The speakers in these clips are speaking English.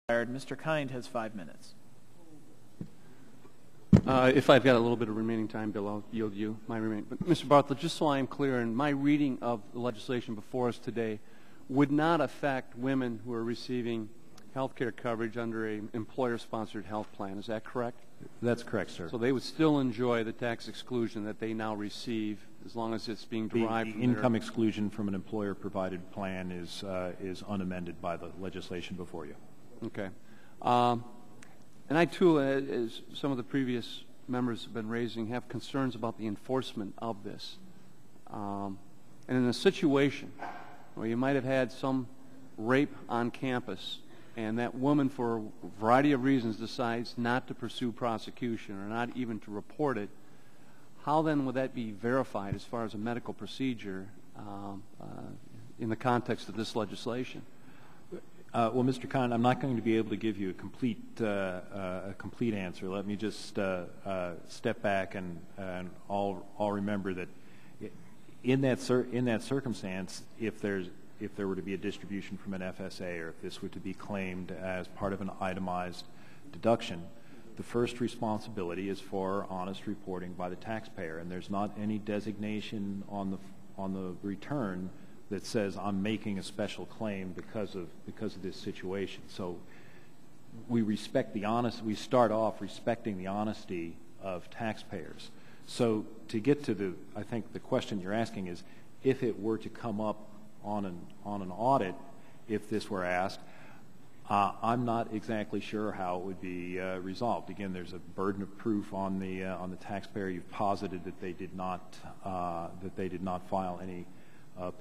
Mr. Kind has 5 minutes. If I've got a little bit of remaining time, Bill, I'll yield you my remaining. But Mr. Bartlett, just so I am clear, in my reading of the legislation before us today would not affect women who are receiving health care coverage under an employer-sponsored health plan. Is that correct? That's correct, sir. So they would still enjoy the tax exclusion that they now receive as long as it's being derived from the income exclusion from an employer-provided plan is unamended by the legislation before you. Okay. And I, too, as some of the previous members have been raising, have concerns about the enforcement of this. And in a situation where you might have had some rape on campus and that woman, for a variety of reasons, decides not to pursue prosecution or not even to report it, how then would that be verified as far as a medical procedure in the context of this legislation? Well, Mr. Khan, I'm not going to be able to give you a complete answer. Let me just step back and all remember that in that circumstance, if there were to be a distribution from an FSA or if this were to be claimed as part of an itemized deduction, the first responsibility is for honest reporting by the taxpayer, and there's not any designation on the return that says I'm making a special claim because of this situation. So we respect the we start off respecting the honesty of taxpayers. So to get to I think the question you're asking is, if it were to come up on an audit, if this were asked, I'm not exactly sure how it would be resolved. Again, there's a burden of proof on the taxpayer. You've posited that they did not file any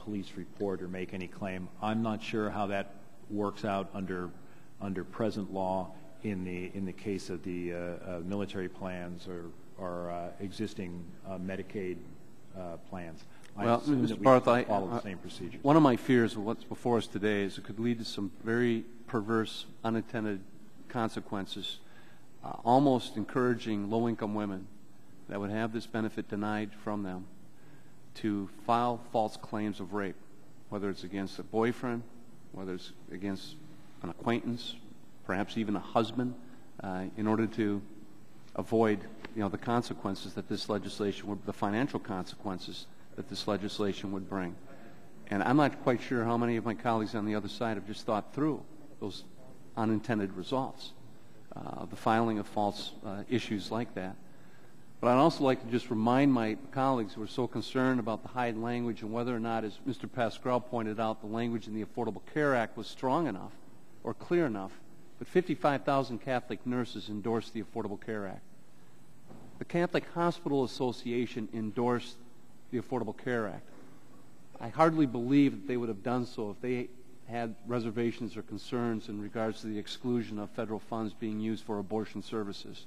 police report or make any claim. I'm not sure how that works out under present law in the case of the military plans or existing Medicaid plans. Well, Mr. Barth, follow the same procedure. One of my fears of what's before us today is it could lead to some very perverse, unintended consequences, almost encouraging low-income women that would have this benefit denied from them to file false claims of rape, whether it's against a boyfriend, whether it's against an acquaintance, perhaps even a husband, in order to avoid, the consequences that this legislation would, the financial consequences that this legislation would bring. And I'm not quite sure how many of my colleagues on the other side have just thought through those unintended results, the filing of false issues like that. But I'd also like to just remind my colleagues who are so concerned about the high language and whether or not, as Mr. Pascrell pointed out, the language in the Affordable Care Act was strong enough or clear enough, but 55,000 Catholic nurses endorsed the Affordable Care Act. The Catholic Hospital Association endorsed the Affordable Care Act. I hardly believe that they would have done so if they had reservations or concerns in regards to the exclusion of federal funds being used for abortion services.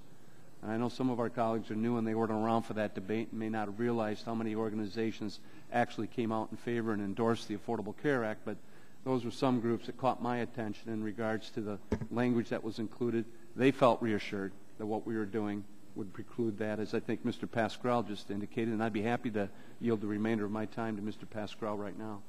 And I know some of our colleagues are new and they weren't around for that debate and may not have realized how many organizations actually came out in favor and endorsed the Affordable Care Act, but those were some groups that caught my attention in regards to the language that was included. They felt reassured that what we were doing would preclude that, as I think Mr. Pascrell just indicated, and I'd be happy to yield the remainder of my time to Mr. Pascrell right now.